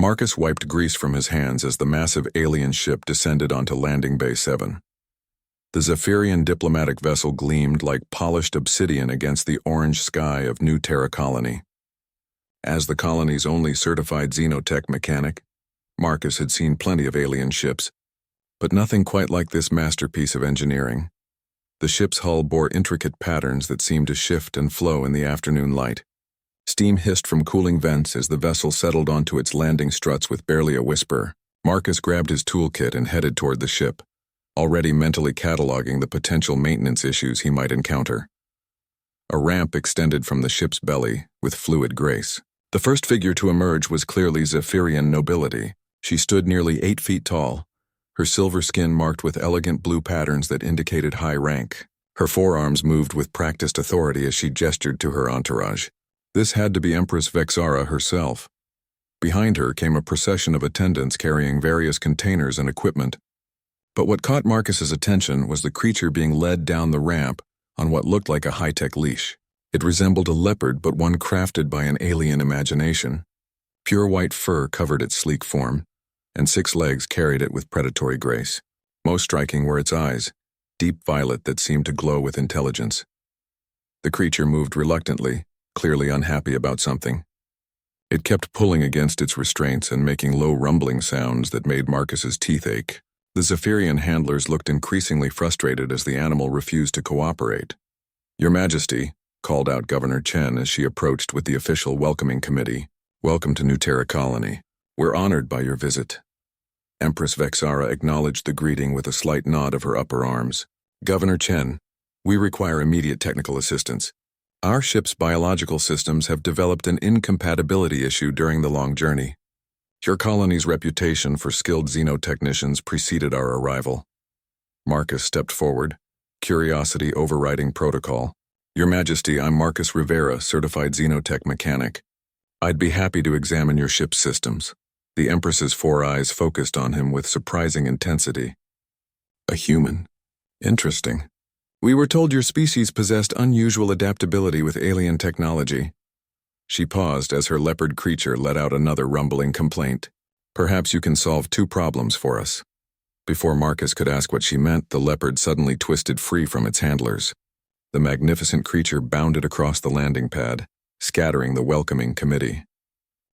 Marcus wiped grease from his hands as the massive alien ship descended onto Landing Bay 7. The Zephyrian diplomatic vessel gleamed like polished obsidian against the orange sky of New Terra Colony. As the colony's only certified xenotech mechanic, Marcus had seen plenty of alien ships, but nothing quite like this masterpiece of engineering. The ship's hull bore intricate patterns that seemed to shift and flow in the afternoon light. Steam hissed from cooling vents as the vessel settled onto its landing struts with barely a whisper. Marcus grabbed his toolkit and headed toward the ship, already mentally cataloging the potential maintenance issues he might encounter. A ramp extended from the ship's belly, with fluid grace. The first figure to emerge was clearly Zephyrian nobility. She stood nearly 8 feet tall, her silver skin marked with elegant blue patterns that indicated high rank. Her forearms moved with practiced authority as she gestured to her entourage. This had to be Empress Vexara herself. Behind her came a procession of attendants carrying various containers and equipment. But what caught Marcus's attention was the creature being led down the ramp on what looked like a high-tech leash. It resembled a leopard, but one crafted by an alien imagination. Pure white fur covered its sleek form, and 6 legs carried it with predatory grace. Most striking were its eyes, deep violet that seemed to glow with intelligence. The creature moved reluctantly, clearly unhappy about something. It kept pulling against its restraints and making low rumbling sounds that made Marcus's teeth ache. The Zephyrian handlers looked increasingly frustrated as the animal refused to cooperate. "Your Majesty," called out Governor Chen as she approached with the official welcoming committee. "Welcome to New Terra Colony. We're honored by your visit." Empress Vexara acknowledged the greeting with a slight nod of her upper arms. "Governor Chen, we require immediate technical assistance. Our ship's biological systems have developed an incompatibility issue during the long journey. Your colony's reputation for skilled xenotechnicians preceded our arrival." Marcus stepped forward, curiosity overriding protocol. "Your Majesty, I'm Marcus Rivera, certified xenotech mechanic. I'd be happy to examine your ship's systems." The Empress's 4 eyes focused on him with surprising intensity. "A human? Interesting. We were told your species possessed unusual adaptability with alien technology." She paused as her leopard creature let out another rumbling complaint. "Perhaps you can solve 2 problems for us." Before Marcus could ask what she meant, the leopard suddenly twisted free from its handlers. The magnificent creature bounded across the landing pad, scattering the welcoming committee.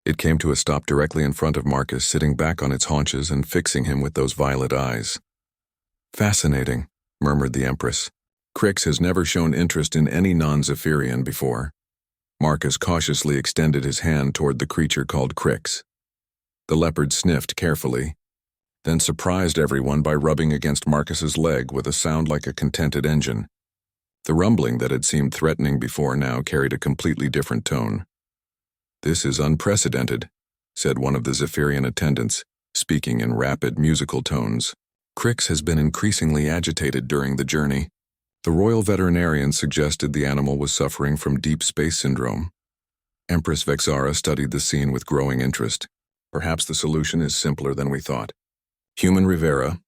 It came to a stop directly in front of Marcus, sitting back on its haunches and fixing him with those violet eyes. "Fascinating," murmured the Empress. "Crix has never shown interest in any non-Zephyrian before." Marcus cautiously extended his hand toward the creature called Crix. The leopard sniffed carefully, then surprised everyone by rubbing against Marcus's leg with a sound like a contented engine. The rumbling that had seemed threatening before now carried a completely different tone. "This is unprecedented," said one of the Zephyrian attendants, speaking in rapid musical tones. "Crix has been increasingly agitated during the journey." The royal veterinarian suggested the animal was suffering from deep space syndrome. Empress Vexara studied the scene with growing interest. "Perhaps the solution is simpler than we thought. Human Rivera,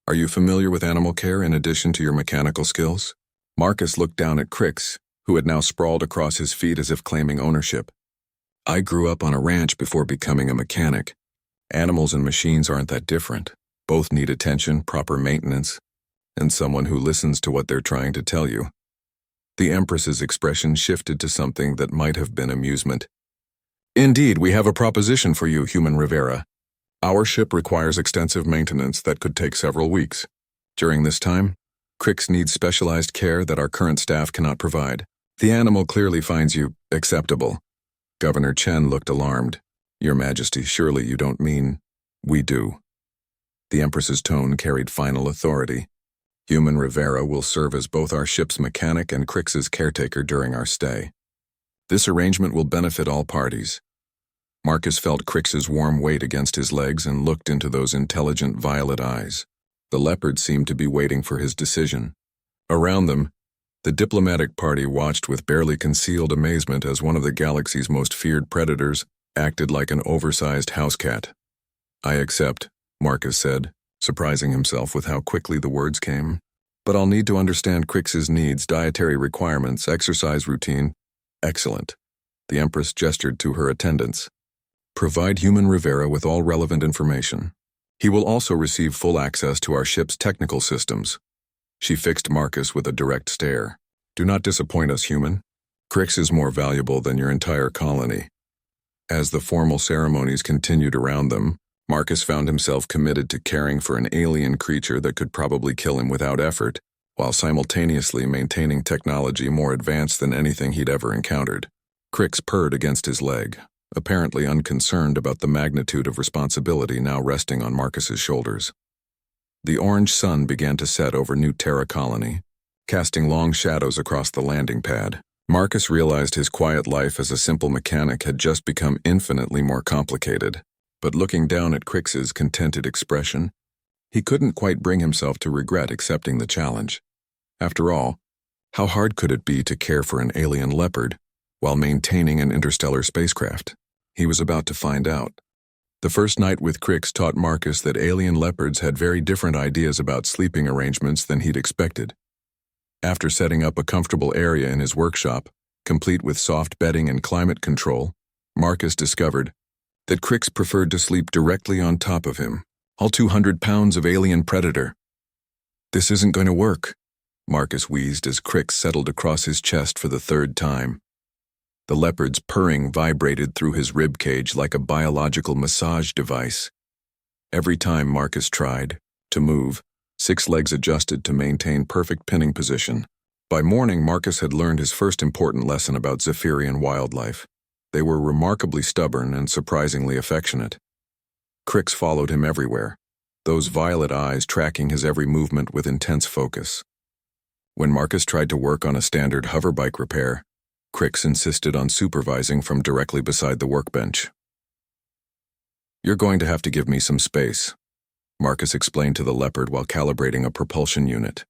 are you familiar with animal care in addition to your mechanical skills?" Marcus looked down at Crix, who had now sprawled across his feet as if claiming ownership. "I grew up on a ranch before becoming a mechanic. Animals and machines aren't that different. Both need attention, proper maintenance, and someone who listens to what they're trying to tell you." The Empress's expression shifted to something that might have been amusement. "Indeed, we have a proposition for you, Human Rivera. Our ship requires extensive maintenance that could take several weeks. During this time, Crix needs specialized care that our current staff cannot provide. The animal clearly finds you acceptable." Governor Chen looked alarmed. "Your Majesty, surely you don't mean—" "We do." The Empress's tone carried final authority. "Human Rivera will serve as both our ship's mechanic and Crix's caretaker during our stay. This arrangement will benefit all parties." Marcus felt Crix's warm weight against his legs and looked into those intelligent violet eyes. The leopard seemed to be waiting for his decision. Around them, the diplomatic party watched with barely concealed amazement as one of the galaxy's most feared predators acted like an oversized house cat. "I accept," Marcus said, surprising himself with how quickly the words came. "But I'll need to understand Crix's needs, dietary requirements, exercise routine." "Excellent." The Empress gestured to her attendants. Provide human Rivera with all relevant information. He will also receive full access to our ship's technical systems. She fixed Marcus with a direct stare. Do not disappoint us, human. Crix is more valuable than your entire colony. As the formal ceremonies continued around them, Marcus found himself committed to caring for an alien creature that could probably kill him without effort, while simultaneously maintaining technology more advanced than anything he'd ever encountered. Crix purred against his leg, apparently unconcerned about the magnitude of responsibility now resting on Marcus's shoulders. The orange sun began to set over New Terra Colony, casting long shadows across the landing pad. Marcus realized his quiet life as a simple mechanic had just become infinitely more complicated, but looking down at Crix's contented expression, he couldn't quite bring himself to regret accepting the challenge. After all, how hard could it be to care for an alien leopard while maintaining an interstellar spacecraft? He was about to find out. The first night with Crix taught Marcus that alien leopards had very different ideas about sleeping arrangements than he'd expected. After setting up a comfortable area in his workshop, complete with soft bedding and climate control, Marcus discovered that Crix preferred to sleep directly on top of him, all 200 pounds of alien predator. This isn't going to work, Marcus wheezed as Crix settled across his chest for the third time. The leopard's purring vibrated through his rib cage like a biological massage device. Every time Marcus tried to move, 6 legs adjusted to maintain perfect pinning position. By morning, Marcus had learned his first important lesson about Zephyrian wildlife. They were remarkably stubborn and surprisingly affectionate. Crix followed him everywhere, those violet eyes tracking his every movement with intense focus. When Marcus tried to work on a standard hoverbike repair, Crix insisted on supervising from directly beside the workbench. You're going to have to give me some space, Marcus explained to the leopard while calibrating a propulsion unit.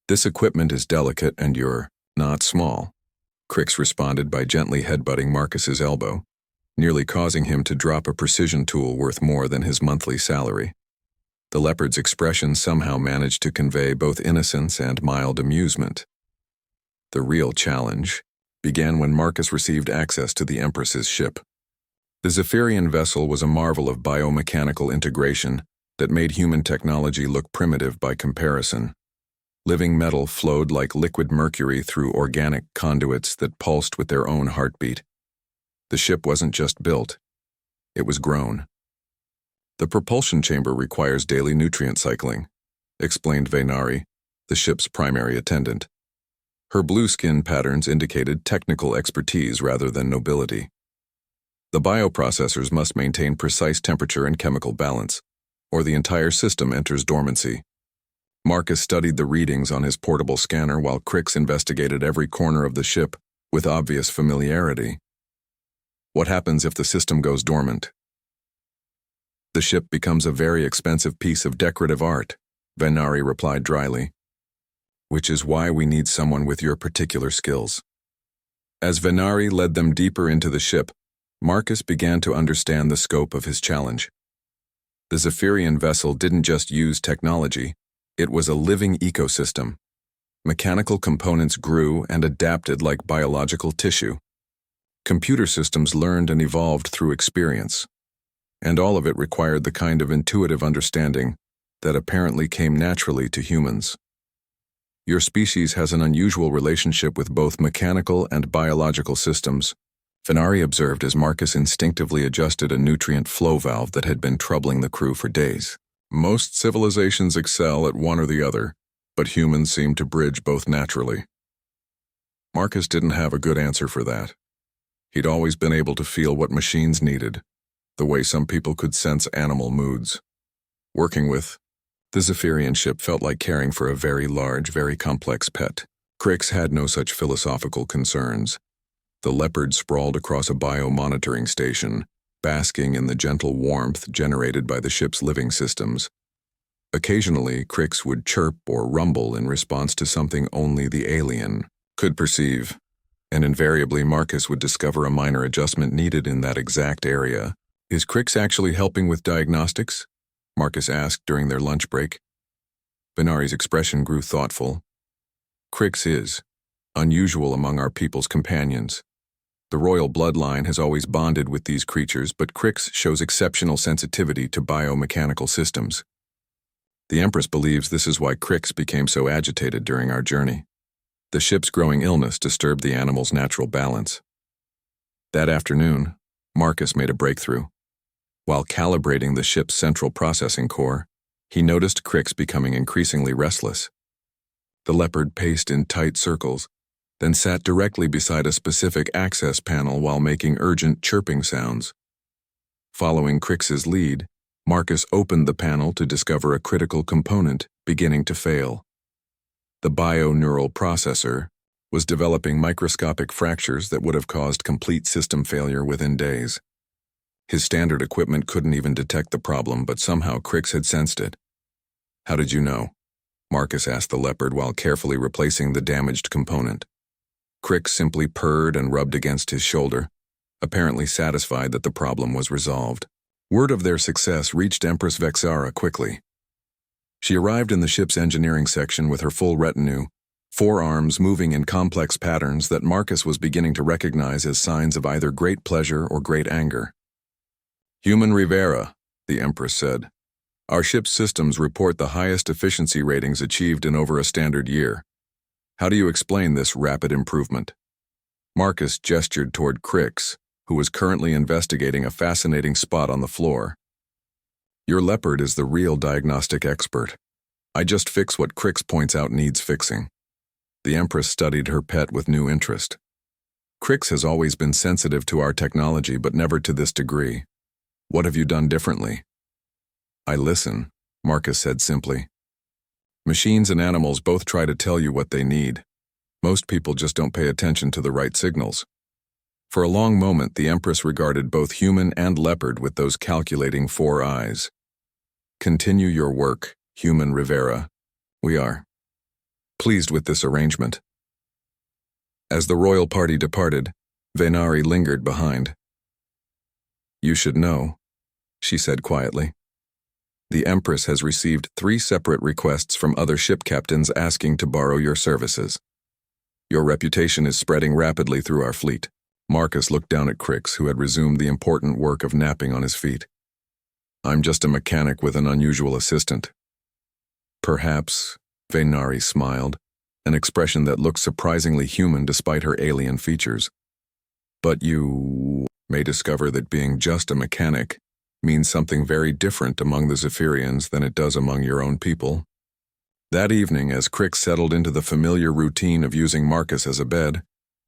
This equipment is delicate and you're not small, Crix responded by gently headbutting Marcus's elbow, nearly causing him to drop a precision tool worth more than his monthly salary. The leopard's expression somehow managed to convey both innocence and mild amusement. The real challenge began when Marcus received access to the Empress's ship. The Zephyrian vessel was a marvel of biomechanical integration that made human technology look primitive by comparison. Living metal flowed like liquid mercury through organic conduits that pulsed with their own heartbeat. The ship wasn't just built, it was grown. The propulsion chamber requires daily nutrient cycling, explained Venari, the ship's primary attendant. Her blue skin patterns indicated technical expertise rather than nobility. The bioprocessors must maintain precise temperature and chemical balance, or the entire system enters dormancy. Marcus studied the readings on his portable scanner while Crix investigated every corner of the ship with obvious familiarity. What happens if the system goes dormant? The ship becomes a very expensive piece of decorative art, Venari replied dryly. Which is why we need someone with your particular skills. As Venari led them deeper into the ship, Marcus began to understand the scope of his challenge. The Zephyrian vessel didn't just use technology, it was a living ecosystem. Mechanical components grew and adapted like biological tissue. Computer systems learned and evolved through experience. And all of it required the kind of intuitive understanding that apparently came naturally to humans. Your species has an unusual relationship with both mechanical and biological systems, Venari observed as Marcus instinctively adjusted a nutrient flow valve that had been troubling the crew for days. Most civilizations excel at one or the other, but humans seem to bridge both naturally. Marcus didn't have a good answer for that. He'd always been able to feel what machines needed, the way some people could sense animal moods. Working with the Zephyrian ship felt like caring for a very large, very complex pet. Crix had no such philosophical concerns. The leopard sprawled across a bio-monitoring station, basking in the gentle warmth generated by the ship's living systems. Occasionally, Crix would chirp or rumble in response to something only the alien could perceive, and invariably Marcus would discover a minor adjustment needed in that exact area. Is Crix actually helping with diagnostics? Marcus asked during their lunch break. Venari's expression grew thoughtful. Crix is unusual among our people's companions. The royal bloodline has always bonded with these creatures, but Crix shows exceptional sensitivity to biomechanical systems. The Empress believes this is why Crix became so agitated during our journey. The ship's growing illness disturbed the animal's natural balance. That afternoon, Marcus made a breakthrough. While calibrating the ship's central processing core, he noticed Crix becoming increasingly restless. The leopard paced in tight circles, then sat directly beside a specific access panel while making urgent chirping sounds. Following Crix's lead, Marcus opened the panel to discover a critical component beginning to fail. The bio-neural processor was developing microscopic fractures that would have caused complete system failure within days. His standard equipment couldn't even detect the problem, but somehow Crix had sensed it. "How did you know?" Marcus asked the leopard while carefully replacing the damaged component. Crix simply purred and rubbed against his shoulder, apparently satisfied that the problem was resolved. Word of their success reached Empress Vexara quickly. She arrived in the ship's engineering section with her full retinue, 4 arms moving in complex patterns that Marcus was beginning to recognize as signs of either great pleasure or great anger. "Human Rivera," the Empress said. "Our ship's systems report the highest efficiency ratings achieved in over a standard year. How do you explain this rapid improvement?" Marcus gestured toward Crix, who was currently investigating a fascinating spot on the floor. "Your leopard is the real diagnostic expert. I just fix what Crix points out needs fixing." The Empress studied her pet with new interest. "Crix has always been sensitive to our technology, but never to this degree. What have you done differently?" "I listen," Marcus said simply. "Machines and animals both try to tell you what they need. Most people just don't pay attention to the right signals." For a long moment, the Empress regarded both human and leopard with those calculating 4 eyes. "Continue your work, Human Rivera. We are pleased with this arrangement." As the royal party departed, Venari lingered behind. "You should know," she said quietly. "The Empress has received 3 separate requests from other ship captains asking to borrow your services. Your reputation is spreading rapidly through our fleet." Marcus looked down at Crix, who had resumed the important work of napping on his feet. "I'm just a mechanic with an unusual assistant." "Perhaps," Venari smiled, an expression that looked surprisingly human despite her alien features. "But you may discover that being just a mechanic means something very different among the Zephyrians than it does among your own people." That evening, as Crix settled into the familiar routine of using Marcus as a bed,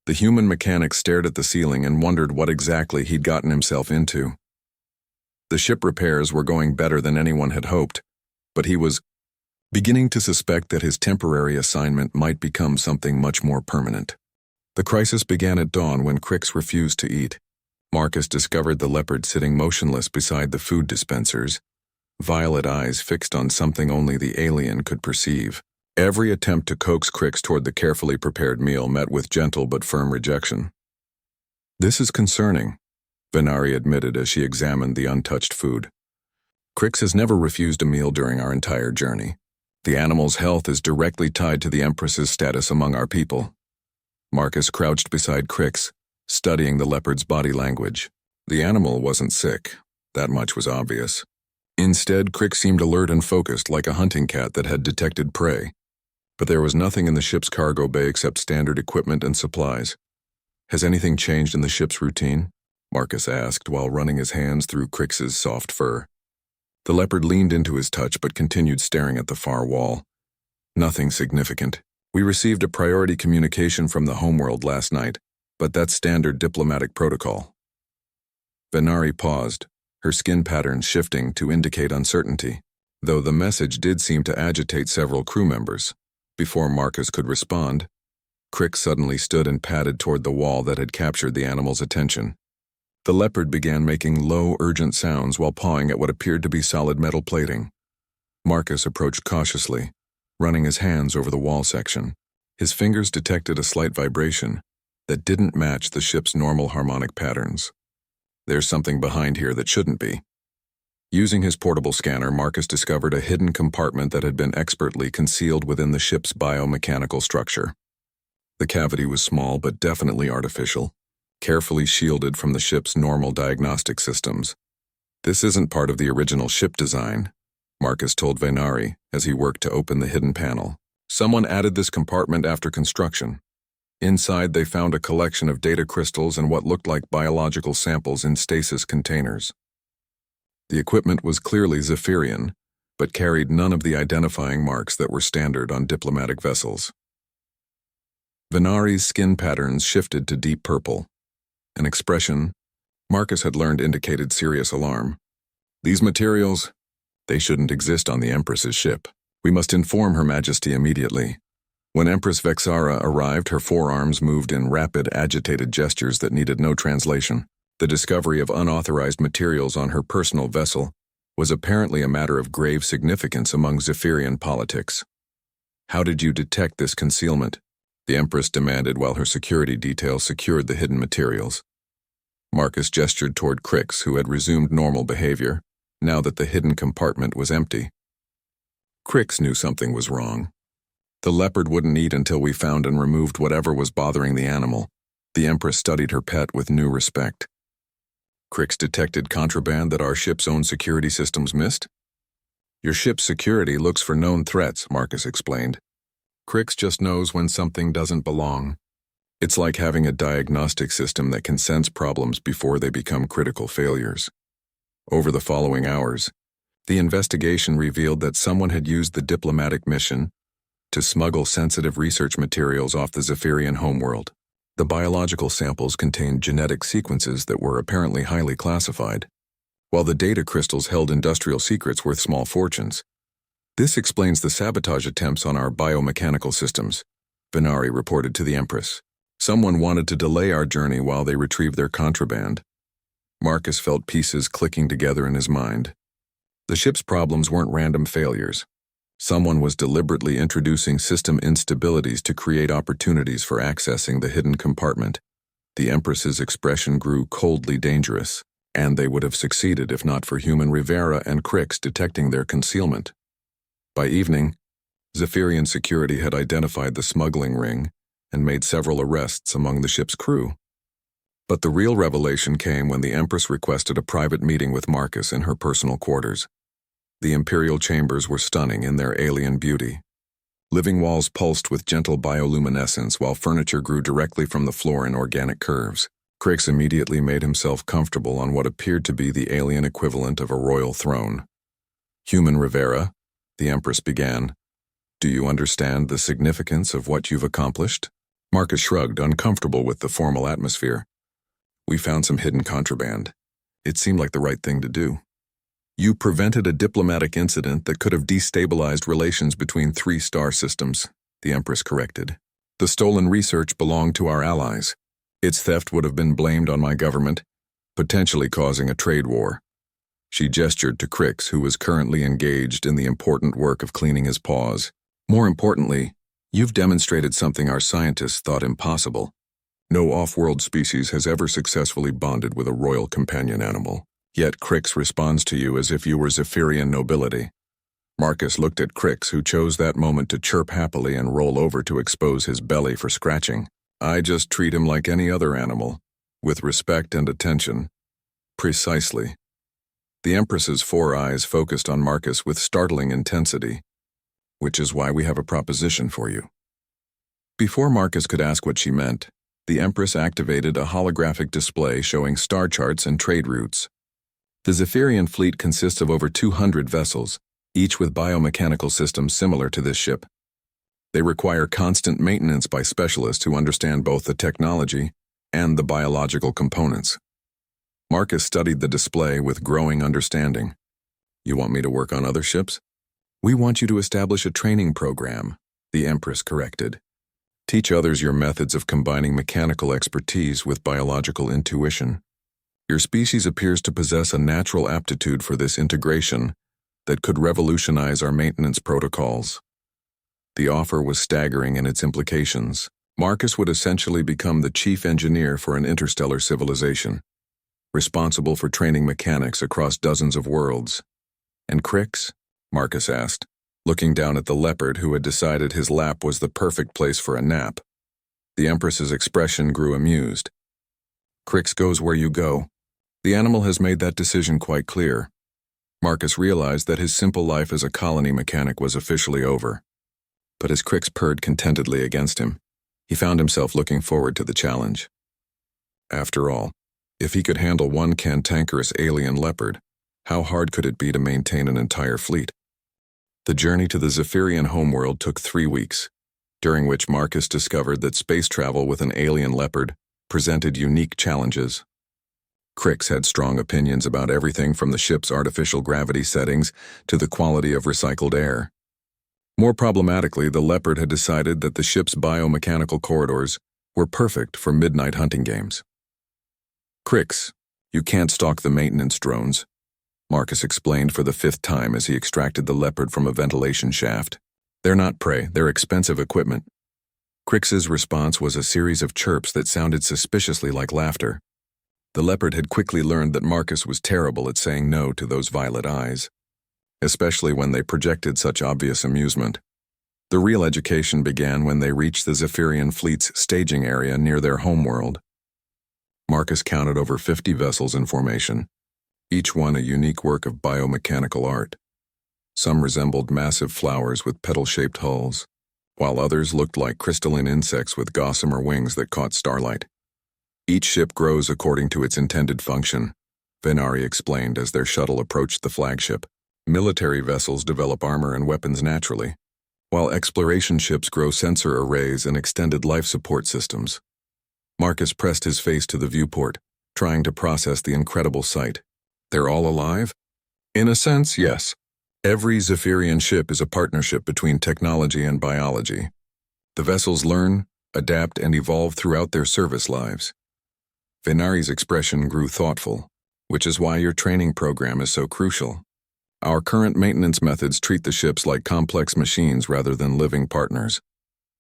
the human mechanic stared at the ceiling and wondered what exactly he'd gotten himself into. The ship repairs were going better than anyone had hoped, but he was beginning to suspect that his temporary assignment might become something much more permanent. The crisis began at dawn when Crix refused to eat. Marcus discovered the leopard sitting motionless beside the food dispensers, violet eyes fixed on something only the alien could perceive. Every attempt to coax Crix toward the carefully prepared meal met with gentle but firm rejection. "This is concerning," Venari admitted as she examined the untouched food. "Crix has never refused a meal during our entire journey. The animal's health is directly tied to the Empress's status among our people." Marcus crouched beside Crix, studying the leopard's body language. The animal wasn't sick. That much was obvious. Instead, Crix seemed alert and focused, like a hunting cat that had detected prey. But there was nothing in the ship's cargo bay except standard equipment and supplies. "Has anything changed in the ship's routine?" Marcus asked while running his hands through Crix's soft fur. The leopard leaned into his touch but continued staring at the far wall. "Nothing significant. We received a priority communication from the homeworld last night, but that's standard diplomatic protocol." Venari paused, her skin patterns shifting to indicate uncertainty, though the message did seem to agitate several crew members. Before Marcus could respond, Crix suddenly stood and padded toward the wall that had captured the animal's attention. The leopard began making low, urgent sounds while pawing at what appeared to be solid metal plating. Marcus approached cautiously, running his hands over the wall section. His fingers detected a slight vibration that didn't match the ship's normal harmonic patterns. "There's something behind here that shouldn't be." Using his portable scanner, Marcus discovered a hidden compartment that had been expertly concealed within the ship's biomechanical structure. The cavity was small but definitely artificial. carefully shielded from the ship's normal diagnostic systems. "This isn't part of the original ship design," Marcus told Venari as he worked to open the hidden panel. "Someone added this compartment after construction." Inside, they found a collection of data crystals and what looked like biological samples in stasis containers. The equipment was clearly Zephyrian, but carried none of the identifying marks that were standard on diplomatic vessels. Venari's skin patterns shifted to deep purple, an expression Marcus had learned indicated serious alarm. "These materials, they shouldn't exist on the Empress's ship. We must inform Her Majesty immediately." When Empress Vexara arrived, her forearms moved in rapid, agitated gestures that needed no translation. The discovery of unauthorized materials on her personal vessel was apparently a matter of grave significance among Zephyrian politics. "How did you detect this concealment?" the Empress demanded while her security detail secured the hidden materials. Marcus gestured toward Crix, who had resumed normal behavior, now that the hidden compartment was empty. Crix knew something was wrong. The leopard wouldn't eat until we found and removed whatever was bothering the animal. The Empress studied her pet with new respect. "Crix detected contraband that our ship's own security systems missed?" "Your ship's security looks for known threats," Marcus explained. "Crix just knows when something doesn't belong. It's like having a diagnostic system that can sense problems before they become critical failures." Over the following hours, the investigation revealed that someone had used the diplomatic mission to smuggle sensitive research materials off the Zephyrian homeworld. The biological samples contained genetic sequences that were apparently highly classified, while the data crystals held industrial secrets worth small fortunes. "This explains the sabotage attempts on our biomechanical systems," Venari reported to the Empress. "Someone wanted to delay our journey while they retrieved their contraband." Marcus felt pieces clicking together in his mind. The ship's problems weren't random failures. Someone was deliberately introducing system instabilities to create opportunities for accessing the hidden compartment. The Empress's expression grew coldly dangerous, and they would have succeeded if not for human Rivera and Crix detecting their concealment. By evening, Zephyrian security had identified the smuggling ring and made several arrests among the ship's crew. But the real revelation came when the Empress requested a private meeting with Marcus in her personal quarters. The imperial chambers were stunning in their alien beauty. Living walls pulsed with gentle bioluminescence while furniture grew directly from the floor in organic curves. Crix immediately made himself comfortable on what appeared to be the alien equivalent of a royal throne. "Human Rivera," the Empress began, "do you understand the significance of what you've accomplished?" Marcus shrugged, uncomfortable with the formal atmosphere. "We found some hidden contraband. It seemed like the right thing to do." "You prevented a diplomatic incident that could have destabilized relations between 3 star systems," the Empress corrected. "The stolen research belonged to our allies. Its theft would have been blamed on my government, potentially causing a trade war." She gestured to Crix, who was currently engaged in the important work of cleaning his paws. "More importantly, you've demonstrated something our scientists thought impossible. No off-world species has ever successfully bonded with a royal companion animal. Yet Crix responds to you as if you were Zephyrian nobility." Marcus looked at Crix, who chose that moment to chirp happily and roll over to expose his belly for scratching. "I just treat him like any other animal, with respect and attention." "Precisely." The Empress's 4 eyes focused on Marcus with startling intensity. "Which is why we have a proposition for you." Before Marcus could ask what she meant, the Empress activated a holographic display showing star charts and trade routes. The Zephyrian fleet consists of over 200 vessels, each with biomechanical systems similar to this ship. They require constant maintenance by specialists who understand both the technology and the biological components. Marcus studied the display with growing understanding. "You want me to work on other ships?" "We want you to establish a training program," the Empress corrected. "Teach others your methods of combining mechanical expertise with biological intuition. Your species appears to possess a natural aptitude for this integration that could revolutionize our maintenance protocols." The offer was staggering in its implications. Marcus would essentially become the chief engineer for an interstellar civilization, responsible for training mechanics across dozens of worlds. "And Crix?" Marcus asked, looking down at the leopard who had decided his lap was the perfect place for a nap. The Empress's expression grew amused. Crix goes where you go. The animal has made that decision quite clear. Marcus realized that his simple life as a colony mechanic was officially over. But as Crix purred contentedly against him, he found himself looking forward to the challenge. After all, if he could handle one cantankerous alien leopard, how hard could it be to maintain an entire fleet? The journey to the Zephyrian homeworld took 3 weeks, during which Marcus discovered that space travel with an alien leopard presented unique challenges. Crix had strong opinions about everything from the ship's artificial gravity settings to the quality of recycled air. More problematically, the leopard had decided that the ship's biomechanical corridors were perfect for midnight hunting games. Crix, you can't stalk the maintenance drones, Marcus explained for the 5th time as he extracted the leopard from a ventilation shaft. They're not prey, they're expensive equipment. Crix's response was a series of chirps that sounded suspiciously like laughter. The leopard had quickly learned that Marcus was terrible at saying no to those violet eyes, especially when they projected such obvious amusement. The real education began when they reached the Zephyrian fleet's staging area near their homeworld. Marcus counted over 50 vessels in formation, each one a unique work of biomechanical art. Some resembled massive flowers with petal-shaped hulls, while others looked like crystalline insects with gossamer wings that caught starlight. Each ship grows according to its intended function, Venari explained as their shuttle approached the flagship. Military vessels develop armor and weapons naturally, while exploration ships grow sensor arrays and extended life support systems. Marcus pressed his face to the viewport, trying to process the incredible sight. They're all alive? In a sense, yes. Every Zephyrian ship is a partnership between technology and biology. The vessels learn, adapt, and evolve throughout their service lives. Venari's expression grew thoughtful, which is why your training program is so crucial. Our current maintenance methods treat the ships like complex machines rather than living partners.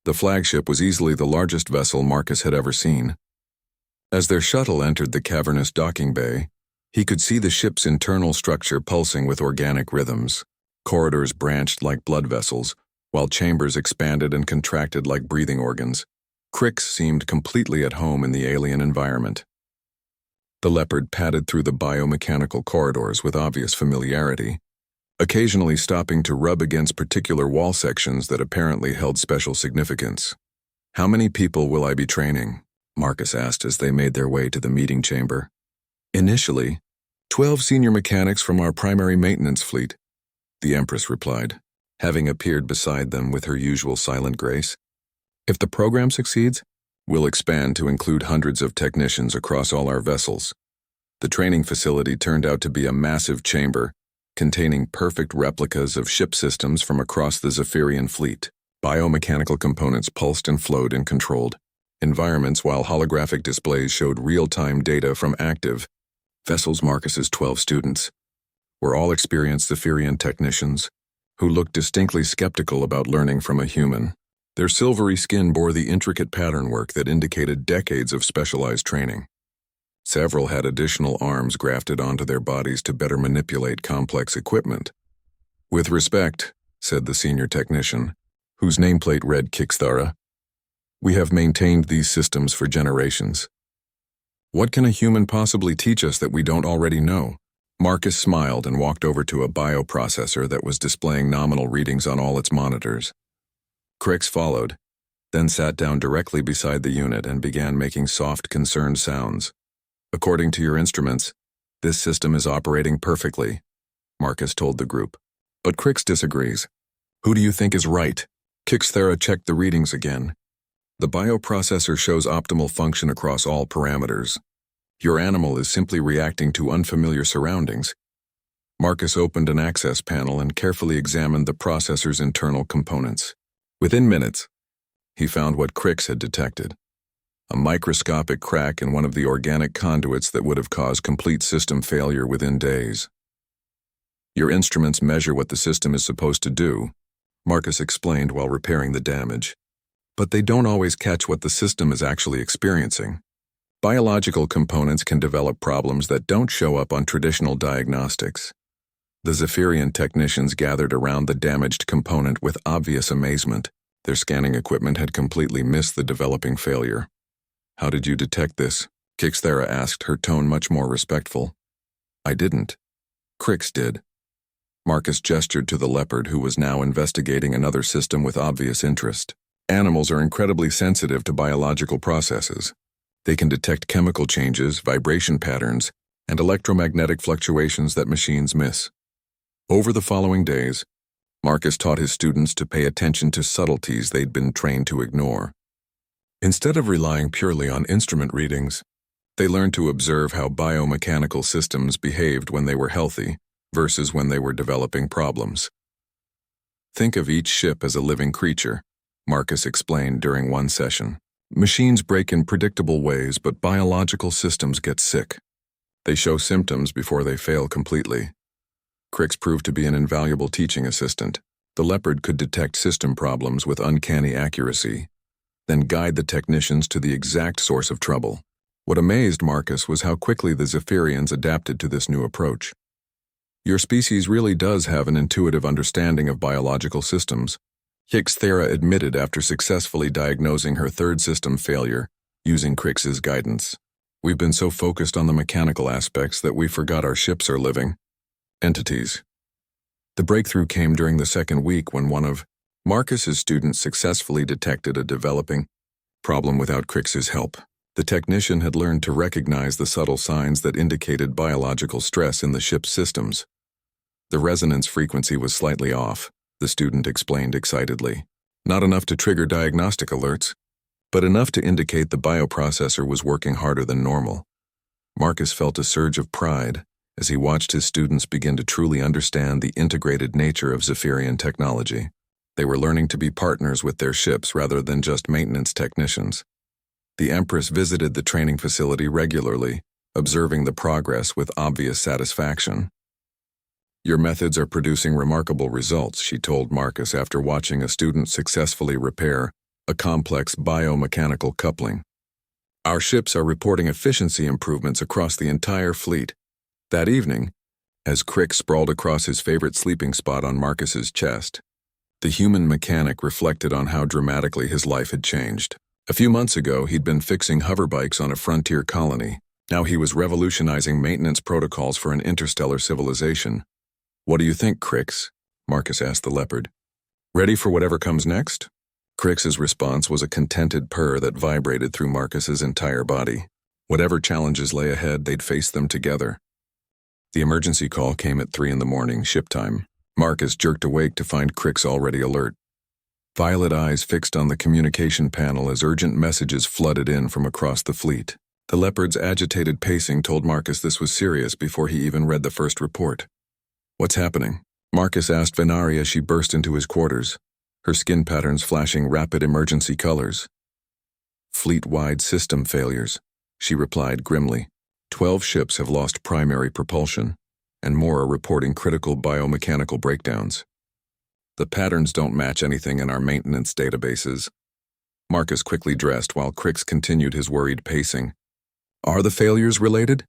The flagship was easily the largest vessel Marcus had ever seen. As their shuttle entered the cavernous docking bay, he could see the ship's internal structure pulsing with organic rhythms. Corridors branched like blood vessels, while chambers expanded and contracted like breathing organs. Crix seemed completely at home in the alien environment. The leopard padded through the biomechanical corridors with obvious familiarity, occasionally stopping to rub against particular wall sections that apparently held special significance. "How many people will I be training?" Marcus asked as they made their way to the meeting chamber. "Initially, 12 senior mechanics from our primary maintenance fleet," the Empress replied, having appeared beside them with her usual silent grace. "If the program succeeds, we'll expand to include hundreds of technicians across all our vessels." The training facility turned out to be a massive chamber containing perfect replicas of ship systems from across the Zephyrian fleet. Biomechanical components pulsed and flowed in controlled environments, while holographic displays showed real-time data from active vessels. Marcus's 12 students were all experienced Zephyrian technicians who looked distinctly skeptical about learning from a human. Their silvery skin bore the intricate pattern work that indicated decades of specialized training. Several had additional arms grafted onto their bodies to better manipulate complex equipment. "With respect," said the senior technician, whose nameplate read Kixthara, "we have maintained these systems for generations. What can a human possibly teach us that we don't already know?" Marcus smiled and walked over to a bioprocessor that was displaying nominal readings on all its monitors. Crix followed, then sat down directly beside the unit and began making soft, concerned sounds. "According to your instruments, this system is operating perfectly," Marcus told the group. But Crix disagrees. "Who do you think is right?" Kixthara checked the readings again. "The bioprocessor shows optimal function across all parameters. Your animal is simply reacting to unfamiliar surroundings." Marcus opened an access panel and carefully examined the processor's internal components. Within minutes, he found what Crix had detected: a microscopic crack in one of the organic conduits that would have caused complete system failure within days. "Your instruments measure what the system is supposed to do," Marcus explained while repairing the damage. "But they don't always catch what the system is actually experiencing. Biological components can develop problems that don't show up on traditional diagnostics." The Zephyrian technicians gathered around the damaged component with obvious amazement. Their scanning equipment had completely missed the developing failure. "How did you detect this?" Kixthera asked, her tone much more respectful. I didn't. Crix did. Marcus gestured to the leopard, who was now investigating another system with obvious interest. Animals are incredibly sensitive to biological processes. They can detect chemical changes, vibration patterns, and electromagnetic fluctuations that machines miss. Over the following days, Marcus taught his students to pay attention to subtleties they'd been trained to ignore. Instead of relying purely on instrument readings, they learned to observe how biomechanical systems behaved when they were healthy versus when they were developing problems. Think of each ship as a living creature, Marcus explained during one session. Machines break in predictable ways, but biological systems get sick. They show symptoms before they fail completely. Crix proved to be an invaluable teaching assistant. The leopard could detect system problems with uncanny accuracy, then guide the technicians to the exact source of trouble. What amazed Marcus was how quickly the Zephyrians adapted to this new approach. Your species really does have an intuitive understanding of biological systems, Kixthera admitted after successfully diagnosing her third system failure using Crix's guidance. We've been so focused on the mechanical aspects that we forgot our ships are living entities. The breakthrough came during the second week when one of Marcus's students successfully detected a developing problem without Crix's help. The technician had learned to recognize the subtle signs that indicated biological stress in the ship's systems. The resonance frequency was slightly off, the student explained excitedly. Not enough to trigger diagnostic alerts, but enough to indicate the bioprocessor was working harder than normal. Marcus felt a surge of pride as he watched his students begin to truly understand the integrated nature of Zephyrian technology. They were learning to be partners with their ships rather than just maintenance technicians. The Empress visited the training facility regularly, observing the progress with obvious satisfaction. Your methods are producing remarkable results, she told Marcus after watching a student successfully repair a complex biomechanical coupling. Our ships are reporting efficiency improvements across the entire fleet. That evening, as Crix sprawled across his favorite sleeping spot on Marcus's chest, the human mechanic reflected on how dramatically his life had changed. A few months ago, he'd been fixing hoverbikes on a frontier colony. Now he was revolutionizing maintenance protocols for an interstellar civilization. What do you think, Crix? Marcus asked the leopard. Ready for whatever comes next? Crix's response was a contented purr that vibrated through Marcus's entire body. Whatever challenges lay ahead, they'd face them together. The emergency call came at 3 a.m, ship time. Marcus jerked awake to find Crix already alert. Violet eyes fixed on the communication panel as urgent messages flooded in from across the fleet. The leopard's agitated pacing told Marcus this was serious before he even read the first report. What's happening? Marcus asked Venari as she burst into his quarters, her skin patterns flashing rapid emergency colors. Fleet-wide system failures, she replied grimly. 12 ships have lost primary propulsion, and more are reporting critical biomechanical breakdowns. The patterns don't match anything in our maintenance databases. Marcus quickly dressed while Crix continued his worried pacing. Are the failures related?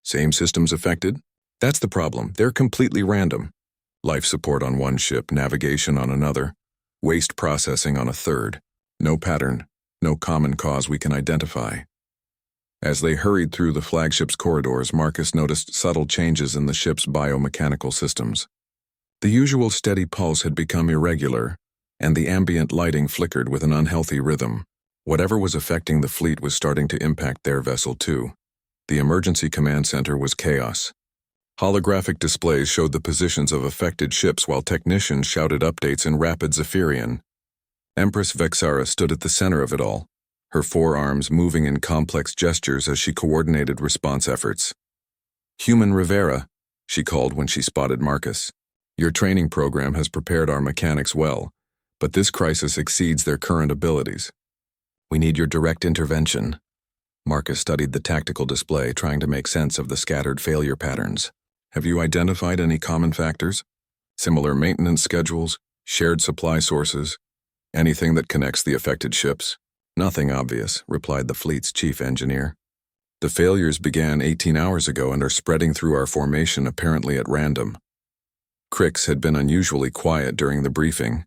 Same systems affected? That's the problem. They're completely random. Life support on one ship, navigation on another, waste processing on a third. No pattern, no common cause we can identify. As they hurried through the flagship's corridors, Marcus noticed subtle changes in the ship's biomechanical systems. The usual steady pulse had become irregular, and the ambient lighting flickered with an unhealthy rhythm. Whatever was affecting the fleet was starting to impact their vessel too. The emergency command center was chaos. Holographic displays showed the positions of affected ships while technicians shouted updates in rapid Zephyrian. Empress Vexara stood at the center of it all, her forearms moving in complex gestures as she coordinated response efforts. Human Rivera, she called when she spotted Marcus. Your training program has prepared our mechanics well, but this crisis exceeds their current abilities. We need your direct intervention. Marcus studied the tactical display, trying to make sense of the scattered failure patterns. Have you identified any common factors? Similar maintenance schedules, shared supply sources, anything that connects the affected ships? Nothing obvious, replied the fleet's chief engineer. The failures began 18 hours ago and are spreading through our formation apparently at random. Crix had been unusually quiet during the briefing,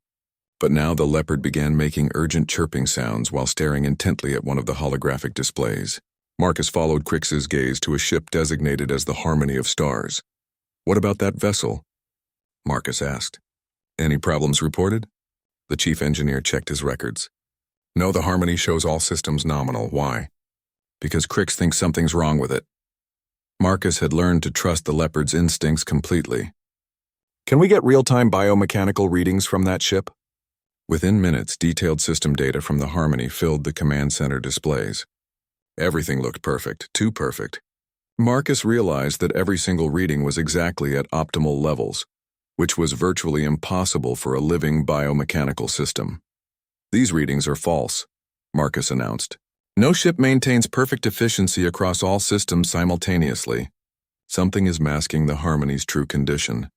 but now the leopard began making urgent chirping sounds while staring intently at one of the holographic displays. Marcus followed Crix's gaze to a ship designated as the Harmony of Stars. "What about that vessel?" Marcus asked. "Any problems reported?" The chief engineer checked his records. "No, the Harmony shows all systems nominal. Why?" "Because Crix thinks something's wrong with it." Marcus had learned to trust the Leopard's instincts completely. "Can we get real-time biomechanical readings from that ship?" Within minutes, detailed system data from the Harmony filled the command center displays. Everything looked perfect, too perfect. Marcus realized that every single reading was exactly at optimal levels, which was virtually impossible for a living biomechanical system. "These readings are false," Marcus announced. "No ship maintains perfect efficiency across all systems simultaneously. Something is masking the Harmony's true condition."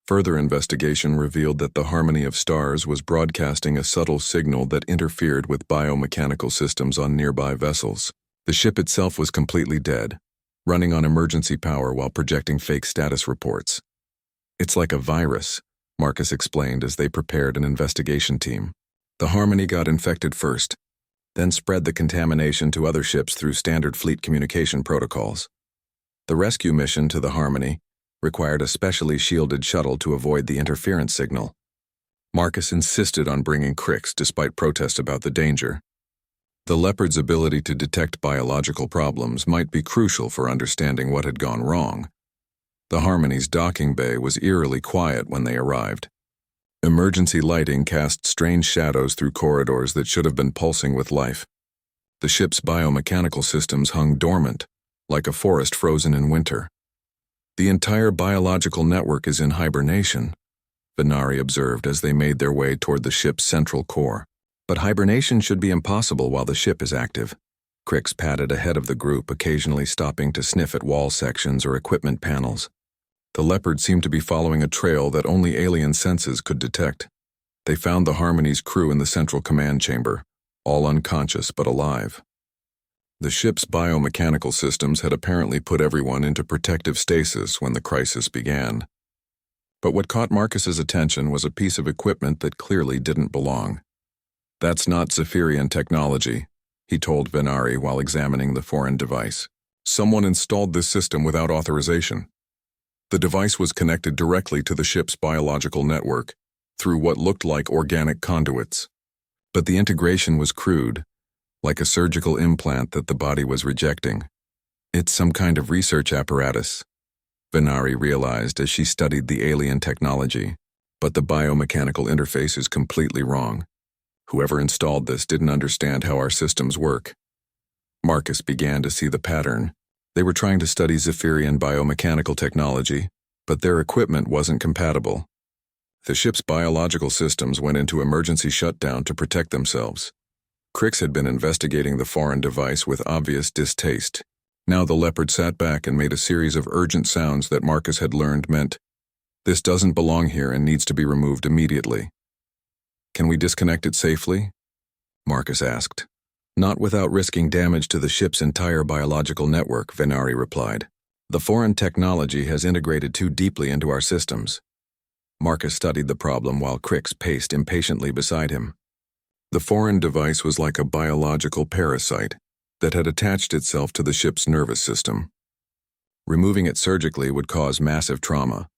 Further investigation revealed that the Harmony of Stars was broadcasting a subtle signal that interfered with biomechanical systems on nearby vessels. The ship itself was completely dead, running on emergency power while projecting fake status reports. "It's like a virus," Marcus explained as they prepared an investigation team. "The Harmony got infected first, then spread the contamination to other ships through standard fleet communication protocols. The rescue mission to the Harmony required a specially shielded shuttle to avoid the interference signal. Marcus insisted on bringing Crix despite protests about the danger. The Leopard's ability to detect biological problems might be crucial for understanding what had gone wrong. The Harmony's docking bay was eerily quiet when they arrived. Emergency lighting cast strange shadows through corridors that should have been pulsing with life. The ship's biomechanical systems hung dormant, like a forest frozen in winter. "The entire biological network is in hibernation," Venari observed as they made their way toward the ship's central core. "But hibernation should be impossible while the ship is active." Crix padded ahead of the group, occasionally stopping to sniff at wall sections or equipment panels. The Leopard seemed to be following a trail that only alien senses could detect. They found the Harmony's crew in the central command chamber, all unconscious but alive. The ship's biomechanical systems had apparently put everyone into protective stasis when the crisis began. But what caught Marcus's attention was a piece of equipment that clearly didn't belong. "That's not Zephyrian technology," he told Venari while examining the foreign device. "Someone installed this system without authorization." The device was connected directly to the ship's biological network through what looked like organic conduits. But the integration was crude, like a surgical implant that the body was rejecting. "It's some kind of research apparatus," Venari realized as she studied the alien technology, "but the biomechanical interface is completely wrong. Whoever installed this didn't understand how our systems work." Marcus began to see the pattern. They were trying to study Zephyrian biomechanical technology, but their equipment wasn't compatible. The ship's biological systems went into emergency shutdown to protect themselves. Crix had been investigating the foreign device with obvious distaste. Now the Leopard sat back and made a series of urgent sounds that Marcus had learned meant, "This doesn't belong here and needs to be removed immediately." "Can we disconnect it safely?" Marcus asked. "Not without risking damage to the ship's entire biological network," Venari replied. "The foreign technology has integrated too deeply into our systems." Marcus studied the problem while Crix paced impatiently beside him. The foreign device was like a biological parasite that had attached itself to the ship's nervous system. Removing it surgically would cause massive trauma,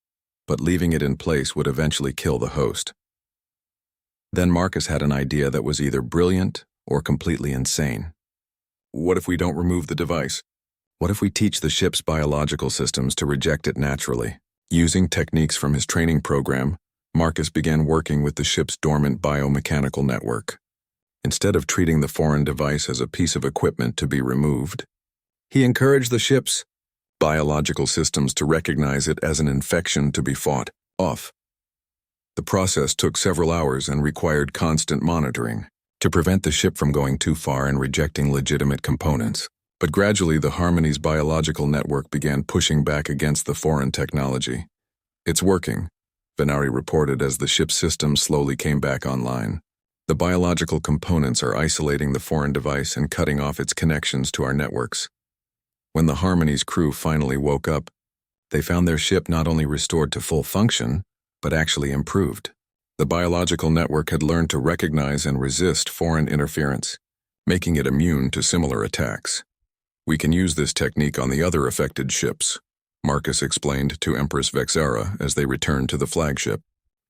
but leaving it in place would eventually kill the host. Then Marcus had an idea that was either brilliant or completely insane. "What if we don't remove the device? What if we teach the ship's biological systems to reject it naturally?" Using techniques from his training program, Marcus began working with the ship's dormant biomechanical network. Instead of treating the foreign device as a piece of equipment to be removed, he encouraged the ship's biological systems to recognize it as an infection to be fought off. The process took several hours and required constant monitoring to prevent the ship from going too far and rejecting legitimate components. But gradually the Harmony's biological network began pushing back against the foreign technology. "It's working," Venari reported as the ship's system slowly came back online. "The biological components are isolating the foreign device and cutting off its connections to our networks." When the Harmony's crew finally woke up, they found their ship not only restored to full function, but actually improved. The biological network had learned to recognize and resist foreign interference, making it immune to similar attacks. We can use this technique on the other affected ships, Marcus explained to Empress Vexara as they returned to the flagship.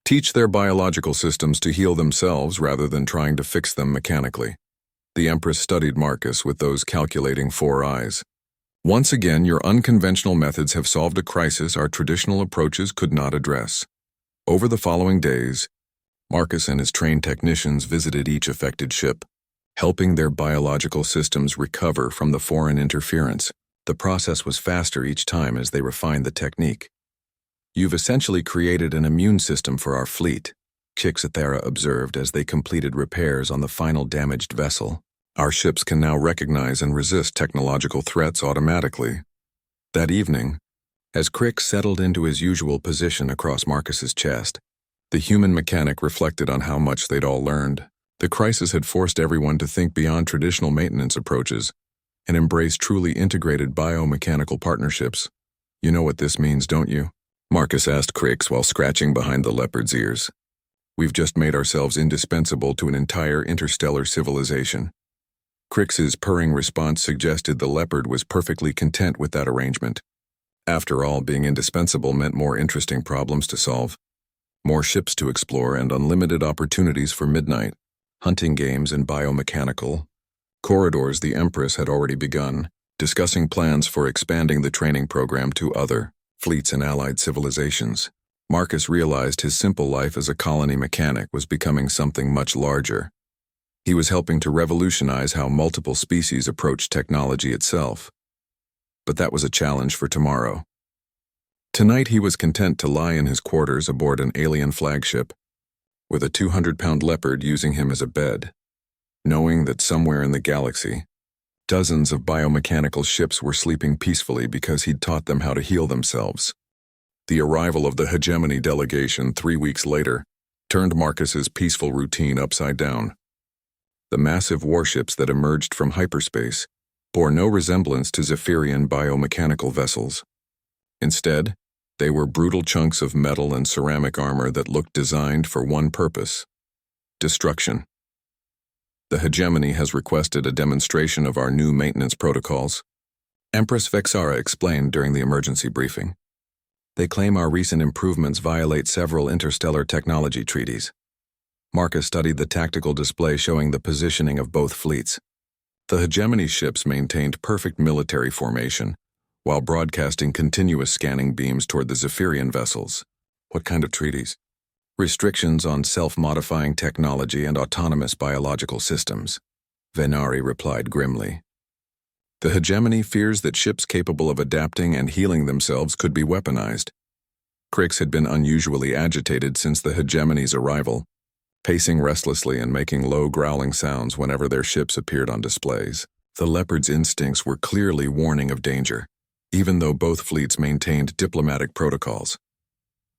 Teach their biological systems to heal themselves rather than trying to fix them mechanically. The Empress studied Marcus with those calculating 4 eyes. Once again, your unconventional methods have solved a crisis our traditional approaches could not address. Over the following days, Marcus and his trained technicians visited each affected ship, helping their biological systems recover from the foreign interference. The process was faster each time as they refined the technique. You've essentially created an immune system for our fleet, Chixathera observed as they completed repairs on the final damaged vessel. Our ships can now recognize and resist technological threats automatically. That evening, as Crix settled into his usual position across Marcus's chest, the human mechanic reflected on how much they'd all learned. The crisis had forced everyone to think beyond traditional maintenance approaches and embrace truly integrated biomechanical partnerships. You know what this means, don't you? Marcus asked Crix while scratching behind the leopard's ears. We've just made ourselves indispensable to an entire interstellar civilization. Crix's purring response suggested the leopard was perfectly content with that arrangement. After all, being indispensable meant more interesting problems to solve, more ships to explore, and unlimited opportunities for midnight hunting games and biomechanical corridors. The Empress had already begun, discussing plans for expanding the training program to other fleets and allied civilizations. Marcus realized his simple life as a colony mechanic was becoming something much larger. He was helping to revolutionize how multiple species approach technology itself. But that was a challenge for tomorrow. Tonight he was content to lie in his quarters aboard an alien flagship, with a 200-pound leopard using him as a bed, knowing that somewhere in the galaxy, dozens of biomechanical ships were sleeping peacefully because he'd taught them how to heal themselves. The arrival of the hegemony delegation 3 weeks later turned Marcus's peaceful routine upside down. The massive warships that emerged from hyperspace bore no resemblance to Zephyrian biomechanical vessels. Instead, they were brutal chunks of metal and ceramic armor that looked designed for one purpose: destruction. The hegemony has requested a demonstration of our new maintenance protocols, Empress Vexara explained during the emergency briefing. They claim our recent improvements violate several interstellar technology treaties. Marcus studied the tactical display showing the positioning of both fleets. The hegemony ships maintained perfect military formation, while broadcasting continuous scanning beams toward the Zephyrian vessels. What kind of treaties? Restrictions on self-modifying technology and autonomous biological systems, Venari replied grimly. The hegemony fears that ships capable of adapting and healing themselves could be weaponized. Crix had been unusually agitated since the hegemony's arrival, pacing restlessly and making low growling sounds whenever their ships appeared on displays. The leopard's instincts were clearly warning of danger, even though both fleets maintained diplomatic protocols.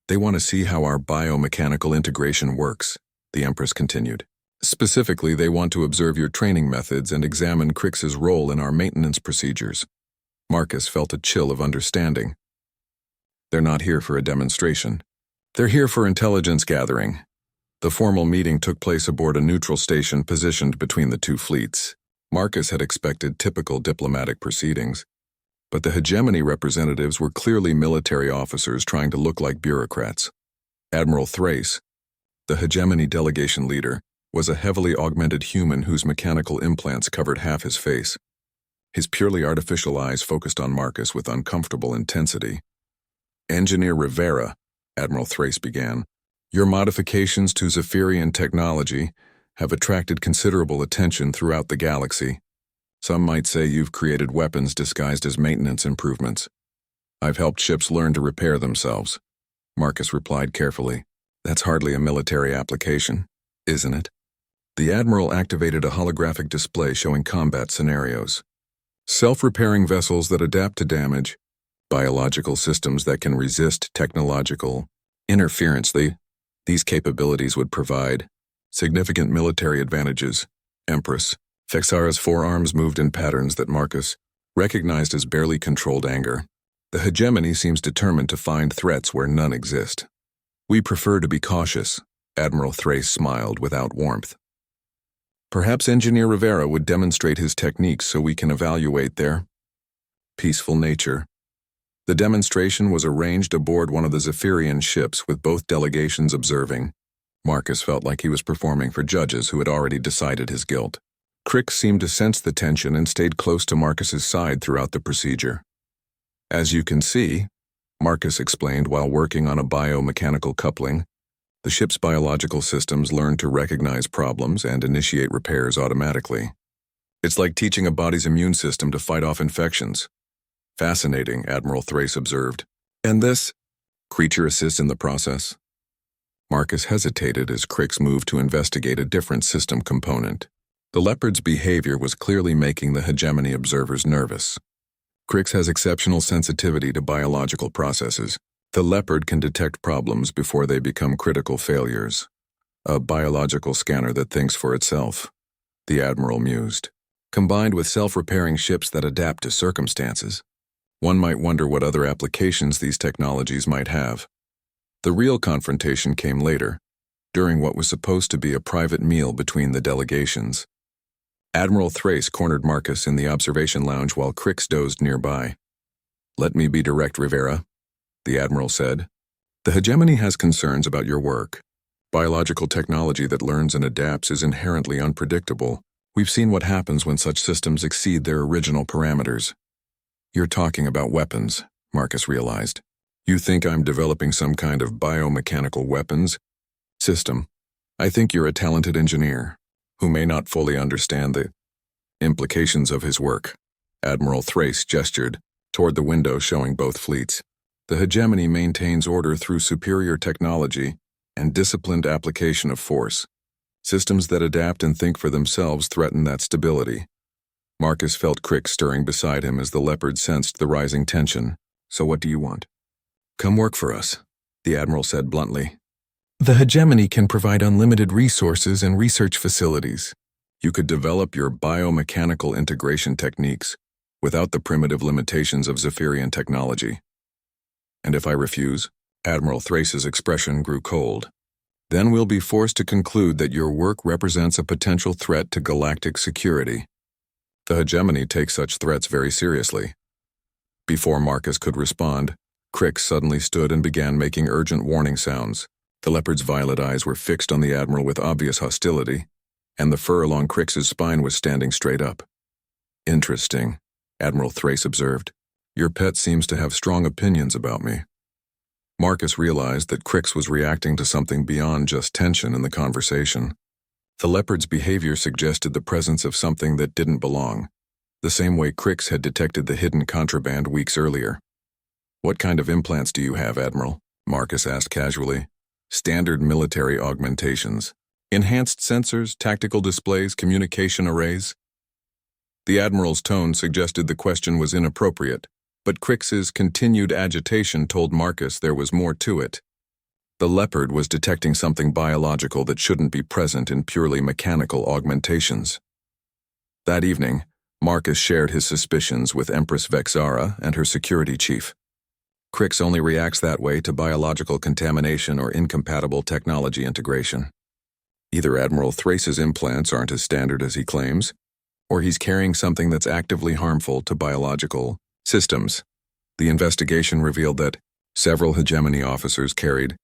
They want to see how our biomechanical integration works, the Empress continued. Specifically, they want to observe your training methods and examine Crix's role in our maintenance procedures. Marcus felt a chill of understanding. They're not here for a demonstration. They're here for intelligence gathering. The formal meeting took place aboard a neutral station positioned between the two fleets. Marcus had expected typical diplomatic proceedings, but the hegemony representatives were clearly military officers trying to look like bureaucrats. Admiral Thrace, the hegemony delegation leader, was a heavily augmented human whose mechanical implants covered half his face. His purely artificial eyes focused on Marcus with uncomfortable intensity. Engineer Rivera, Admiral Thrace began, your modifications to Zephyrian technology have attracted considerable attention throughout the galaxy. Some might say you've created weapons disguised as maintenance improvements. I've helped ships learn to repair themselves, Marcus replied carefully. That's hardly a military application, isn't it? The Admiral activated a holographic display showing combat scenarios. Self-repairing vessels that adapt to damage, biological systems that can resist technological interference. These capabilities would provide significant military advantages, Empress. Vexara's forearms moved in patterns that Marcus recognized as barely controlled anger. The hegemony seems determined to find threats where none exist. We prefer to be cautious, Admiral Thrace smiled without warmth. Perhaps Engineer Rivera would demonstrate his techniques so we can evaluate their peaceful nature. The demonstration was arranged aboard one of the Zephyrian ships with both delegations observing. Marcus felt like he was performing for judges who had already decided his guilt. Crix seemed to sense the tension and stayed close to Marcus's side throughout the procedure. As you can see, Marcus explained while working on a biomechanical coupling, the ship's biological systems learn to recognize problems and initiate repairs automatically. It's like teaching a body's immune system to fight off infections. Fascinating, Admiral Thrace observed. And this creature assists in the process? Marcus hesitated as Crix moved to investigate a different system component. The leopard's behavior was clearly making the hegemony observers nervous. Crix has exceptional sensitivity to biological processes. The leopard can detect problems before they become critical failures. A biological scanner that thinks for itself, the Admiral mused. Combined with self-repairing ships that adapt to circumstances, one might wonder what other applications these technologies might have. The real confrontation came later, during what was supposed to be a private meal between the delegations. Admiral Thrace cornered Marcus in the observation lounge while Crix dozed nearby. "Let me be direct, Rivera," the Admiral said. "The hegemony has concerns about your work. Biological technology that learns and adapts is inherently unpredictable. We've seen what happens when such systems exceed their original parameters." "You're talking about weapons," Marcus realized. "You think I'm developing some kind of biomechanical weapons system? I think you're a talented engineer who may not fully understand the implications of his work." Admiral Thrace gestured toward the window showing both fleets. "The hegemony maintains order through superior technology and disciplined application of force. Systems that adapt and think for themselves threaten that stability." Marcus felt Crix stirring beside him as the leopard sensed the rising tension. "So what do you want?" "Come work for us," the Admiral said bluntly. "The hegemony can provide unlimited resources and research facilities. You could develop your biomechanical integration techniques without the primitive limitations of Zephyrian technology." "And if I refuse?" Admiral Thrace's expression grew cold. "Then we'll be forced to conclude that your work represents a potential threat to galactic security. The hegemony takes such threats very seriously." Before Marcus could respond, Crix suddenly stood and began making urgent warning sounds. The leopard's violet eyes were fixed on the Admiral with obvious hostility, and the fur along Crix's spine was standing straight up. "Interesting," Admiral Thrace observed. "Your pet seems to have strong opinions about me." Marcus realized that Crix was reacting to something beyond just tension in the conversation. The leopard's behavior suggested the presence of something that didn't belong, the same way Crix had detected the hidden contraband weeks earlier. "What kind of implants do you have, Admiral?" Marcus asked casually. "Standard military augmentations. Enhanced sensors, tactical displays, communication arrays?" The Admiral's tone suggested the question was inappropriate, but Crix's continued agitation told Marcus there was more to it. The leopard was detecting something biological that shouldn't be present in purely mechanical augmentations. That evening, Marcus shared his suspicions with Empress Vexara and her security chief. Crix only reacts that way to biological contamination or incompatible technology integration. Either Admiral Thrace's implants aren't as standard as he claims, or he's carrying something that's actively harmful to biological systems. The investigation revealed that several hegemony officers carried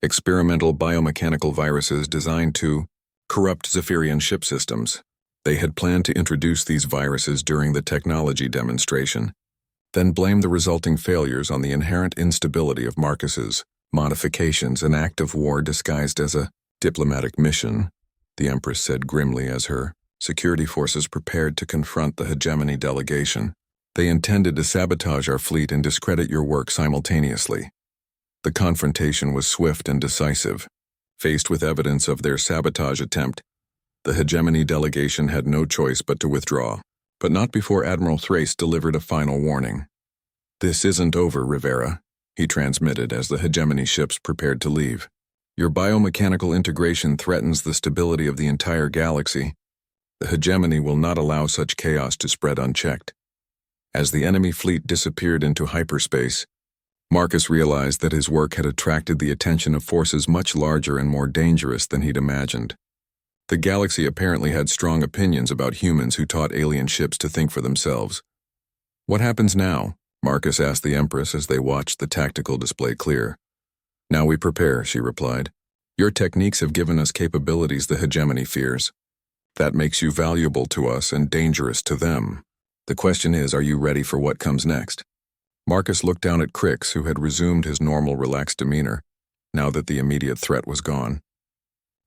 experimental biomechanical viruses designed to corrupt Zephyrian ship systems. They had planned to introduce these viruses during the technology demonstration, then blame the resulting failures on the inherent instability of Marcus's modifications, an act of war disguised as a diplomatic mission, the Empress said grimly as her security forces prepared to confront the hegemony delegation. "They intended to sabotage our fleet and discredit your work simultaneously." The confrontation was swift and decisive. Faced with evidence of their sabotage attempt, the hegemony delegation had no choice but to withdraw. But not before Admiral Thrace delivered a final warning. "This isn't over, Rivera," he transmitted as the hegemony ships prepared to leave. "Your biomechanical integration threatens the stability of the entire galaxy. The hegemony will not allow such chaos to spread unchecked." As the enemy fleet disappeared into hyperspace, Marcus realized that his work had attracted the attention of forces much larger and more dangerous than he'd imagined. The galaxy apparently had strong opinions about humans who taught alien ships to think for themselves. "What happens now?" Marcus asked the Empress as they watched the tactical display clear. "Now we prepare," she replied. "Your techniques have given us capabilities the hegemony fears. That makes you valuable to us and dangerous to them. The question is, are you ready for what comes next?" Marcus looked down at Crix, who had resumed his normal relaxed demeanor, now that the immediate threat was gone.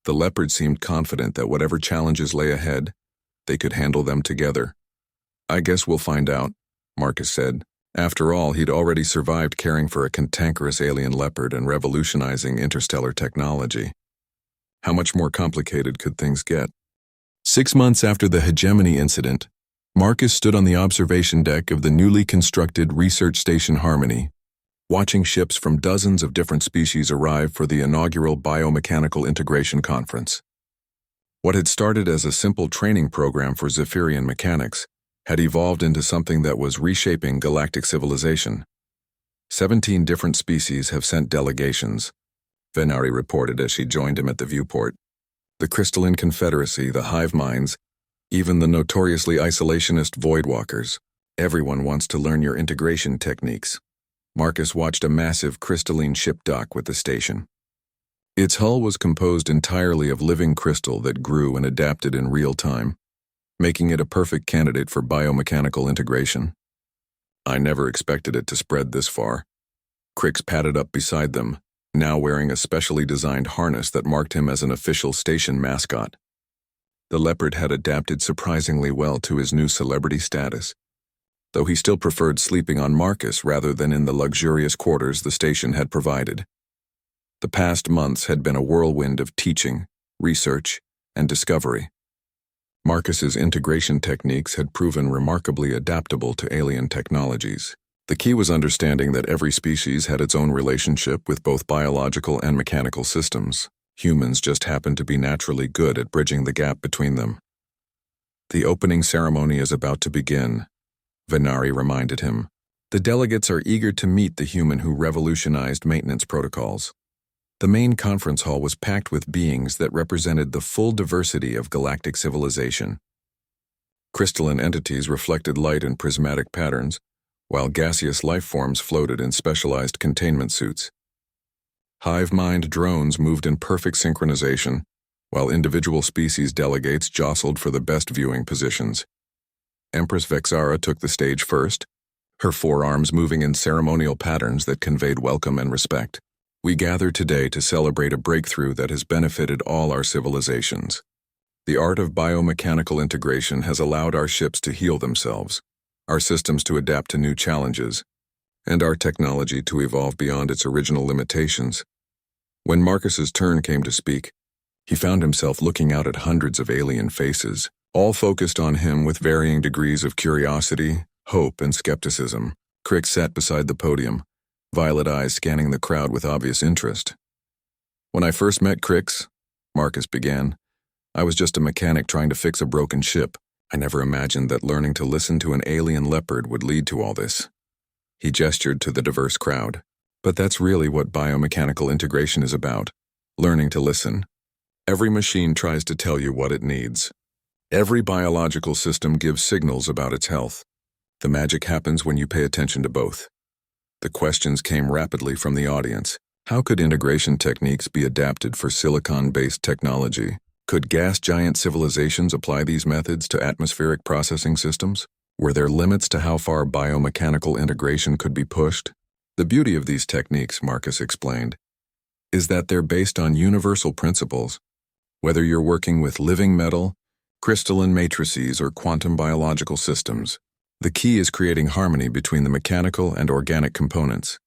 The leopard seemed confident that whatever challenges lay ahead, they could handle them together. "I guess we'll find out," Marcus said. After all, he'd already survived caring for a cantankerous alien leopard and revolutionizing interstellar technology. How much more complicated could things get? 6 months after the hegemony incident, Marcus stood on the observation deck of the newly constructed research station Harmony, watching ships from dozens of different species arrive for the inaugural Biomechanical Integration Conference. What had started as a simple training program for Zephyrian mechanics had evolved into something that was reshaping galactic civilization. 17 different species have sent delegations, Venari reported as she joined him at the viewport. The Crystalline Confederacy, the hive minds, even the notoriously isolationist Voidwalkers. Everyone wants to learn your integration techniques. Marcus watched a massive crystalline ship dock with the station. Its hull was composed entirely of living crystal that grew and adapted in real time, making it a perfect candidate for biomechanical integration. "I never expected it to spread this far." Crix padded up beside them, now wearing a specially designed harness that marked him as an official station mascot. The leopard had adapted surprisingly well to his new celebrity status, though he still preferred sleeping on Marcus rather than in the luxurious quarters the station had provided. The past months had been a whirlwind of teaching, research, and discovery. Marcus's integration techniques had proven remarkably adaptable to alien technologies. The key was understanding that every species had its own relationship with both biological and mechanical systems. Humans just happened to be naturally good at bridging the gap between them. "The opening ceremony is about to begin," Venari reminded him. "The delegates are eager to meet the human who revolutionized maintenance protocols." The main conference hall was packed with beings that represented the full diversity of galactic civilization. Crystalline entities reflected light in prismatic patterns, while gaseous life forms floated in specialized containment suits. Hive-mind drones moved in perfect synchronization, while individual species delegates jostled for the best viewing positions. Empress Vexara took the stage first, her forearms moving in ceremonial patterns that conveyed welcome and respect. "We gather today to celebrate a breakthrough that has benefited all our civilizations. The art of biomechanical integration has allowed our ships to heal themselves, our systems to adapt to new challenges, and our technology to evolve beyond its original limitations." When Marcus's turn came to speak, he found himself looking out at hundreds of alien faces, all focused on him with varying degrees of curiosity, hope, and skepticism. Crix sat beside the podium, violet eyes scanning the crowd with obvious interest. "When I first met Crix," Marcus began, "I was just a mechanic trying to fix a broken ship. I never imagined that learning to listen to an alien leopard would lead to all this." He gestured to the diverse crowd. "But that's really what biomechanical integration is about, learning to listen. Every machine tries to tell you what it needs. Every biological system gives signals about its health. The magic happens when you pay attention to both." The questions came rapidly from the audience. How could integration techniques be adapted for silicon-based technology? Could gas giant civilizations apply these methods to atmospheric processing systems? Were there limits to how far biomechanical integration could be pushed? "The beauty of these techniques," Marcus explained, "is that they're based on universal principles. Whether you're working with living metal, crystalline matrices, or quantum biological systems, the key is creating harmony between the mechanical and organic components."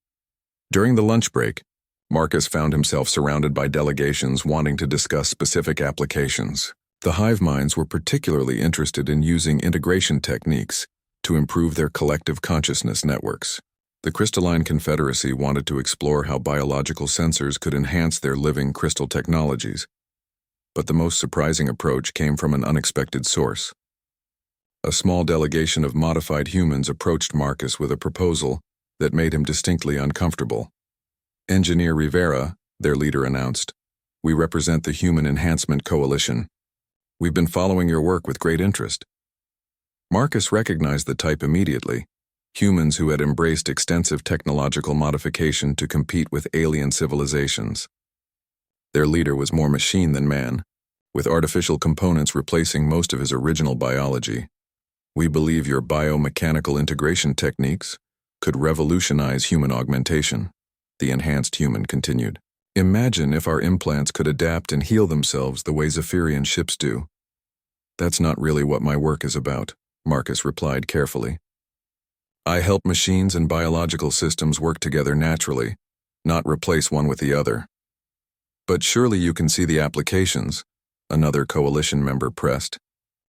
During the lunch break, Marcus found himself surrounded by delegations wanting to discuss specific applications. The hive minds were particularly interested in using integration techniques to improve their collective consciousness networks. The Crystalline Confederacy wanted to explore how biological sensors could enhance their living crystal technologies. But the most surprising approach came from an unexpected source. A small delegation of modified humans approached Marcus with a proposal that made him distinctly uncomfortable. "Engineer Rivera," their leader announced, "we represent the Human Enhancement Coalition. We've been following your work with great interest." Marcus recognized the type immediately. humans who had embraced extensive technological modification to compete with alien civilizations. Their leader was more machine than man, with artificial components replacing most of his original biology. We believe your biomechanical integration techniques could revolutionize human augmentation, the enhanced human continued. Imagine if our implants could adapt and heal themselves the way Zephyrian ships do. That's not really what my work is about, Marcus replied carefully. I help machines and biological systems work together naturally, not replace one with the other. But surely you can see the applications, another coalition member pressed.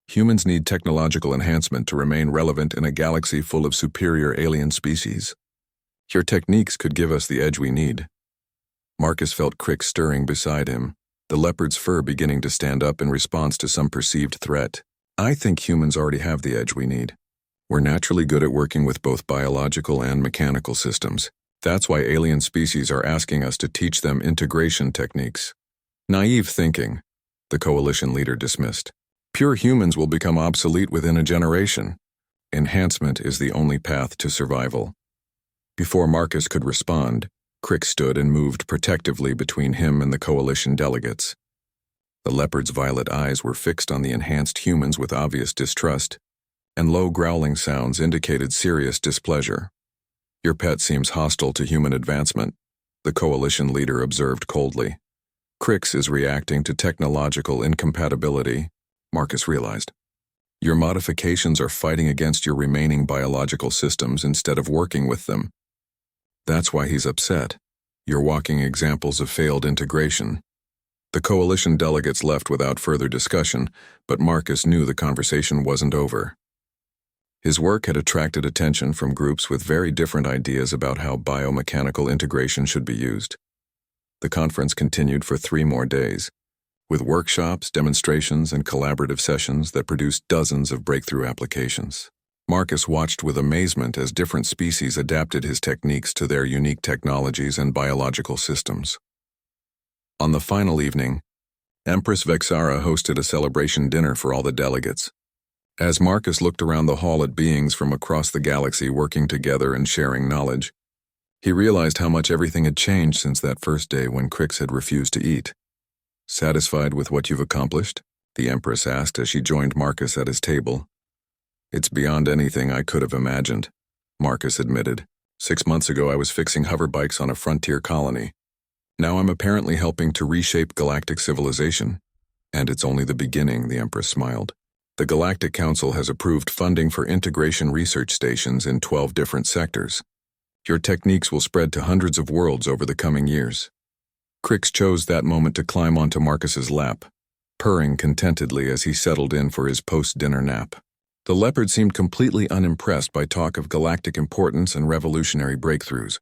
Humans need technological enhancement to remain relevant in a galaxy full of superior alien species. Your techniques could give us the edge we need. Marcus felt Crick stirring beside him, the leopard's fur beginning to stand up in response to some perceived threat. I think humans already have the edge we need. We're naturally good at working with both biological and mechanical systems. That's why alien species are asking us to teach them integration techniques. Naive thinking, the coalition leader dismissed. Pure humans will become obsolete within a generation. Enhancement is the only path to survival. Before Marcus could respond, Crick stood and moved protectively between him and the coalition delegates. The leopard's violet eyes were fixed on the enhanced humans with obvious distrust, and low growling sounds indicated serious displeasure. Your pet seems hostile to human advancement, the coalition leader observed coldly. Crix is reacting to technological incompatibility, Marcus realized. Your modifications are fighting against your remaining biological systems instead of working with them. That's why he's upset. You're walking examples of failed integration. The coalition delegates left without further discussion, but Marcus knew the conversation wasn't over. His work had attracted attention from groups with very different ideas about how biomechanical integration should be used. The conference continued for 3 more days, with workshops, demonstrations, and collaborative sessions that produced dozens of breakthrough applications. Marcus watched with amazement as different species adapted his techniques to their unique technologies and biological systems. On the final evening, Empress Vexara hosted a celebration dinner for all the delegates. As Marcus looked around the hall at beings from across the galaxy working together and sharing knowledge, he realized how much everything had changed since that first day when Crix had refused to eat. Satisfied with what you've accomplished? The Empress asked as she joined Marcus at his table. It's beyond anything I could have imagined, Marcus admitted. 6 months ago I was fixing hoverbikes on a frontier colony. Now I'm apparently helping to reshape galactic civilization. And it's only the beginning, the Empress smiled. The Galactic Council has approved funding for integration research stations in 12 different sectors. Your techniques will spread to hundreds of worlds over the coming years. Crix chose that moment to climb onto Marcus's lap, purring contentedly as he settled in for his post-dinner nap. The leopard seemed completely unimpressed by talk of galactic importance and revolutionary breakthroughs.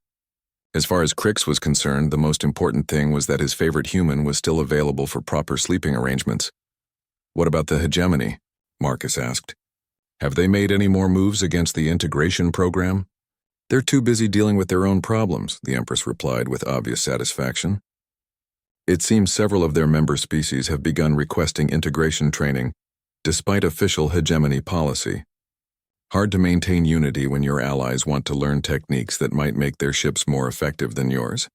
As far as Crix was concerned, the most important thing was that his favorite human was still available for proper sleeping arrangements. What about the hegemony? Marcus asked. Have they made any more moves against the integration program? They're too busy dealing with their own problems, the Empress replied with obvious satisfaction. It seems several of their member species have begun requesting integration training, despite official hegemony policy. Hard to maintain unity when your allies want to learn techniques that might make their ships more effective than yours.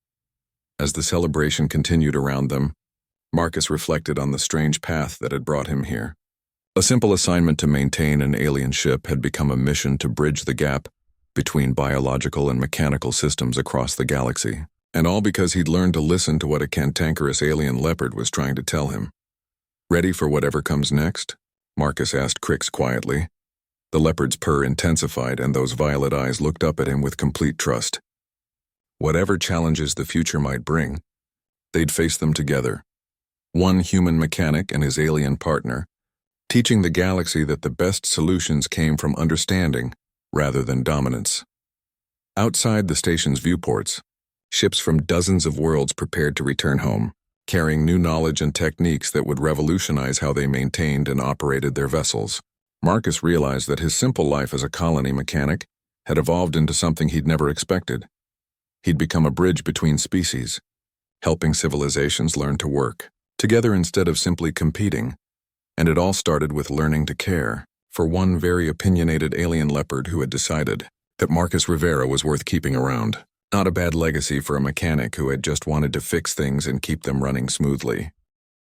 As the celebration continued around them, Marcus reflected on the strange path that had brought him here. A simple assignment to maintain an alien ship had become a mission to bridge the gap between biological and mechanical systems across the galaxy, and all because he'd learned to listen to what a cantankerous alien leopard was trying to tell him. Ready for whatever comes next? Marcus asked Crix quietly. The leopard's purr intensified and those violet eyes looked up at him with complete trust. Whatever challenges the future might bring, they'd face them together. One human mechanic and his alien partner, teaching the galaxy that the best solutions came from understanding rather than dominance. Outside the station's viewports, ships from dozens of worlds prepared to return home, carrying new knowledge and techniques that would revolutionize how they maintained and operated their vessels. Marcus realized that his simple life as a colony mechanic had evolved into something he'd never expected. He'd become a bridge between species, helping civilizations learn to work together instead of simply competing. And it all started with learning to care for one very opinionated alien leopard who had decided that Marcus Rivera was worth keeping around. Not a bad legacy for a mechanic who had just wanted to fix things and keep them running smoothly.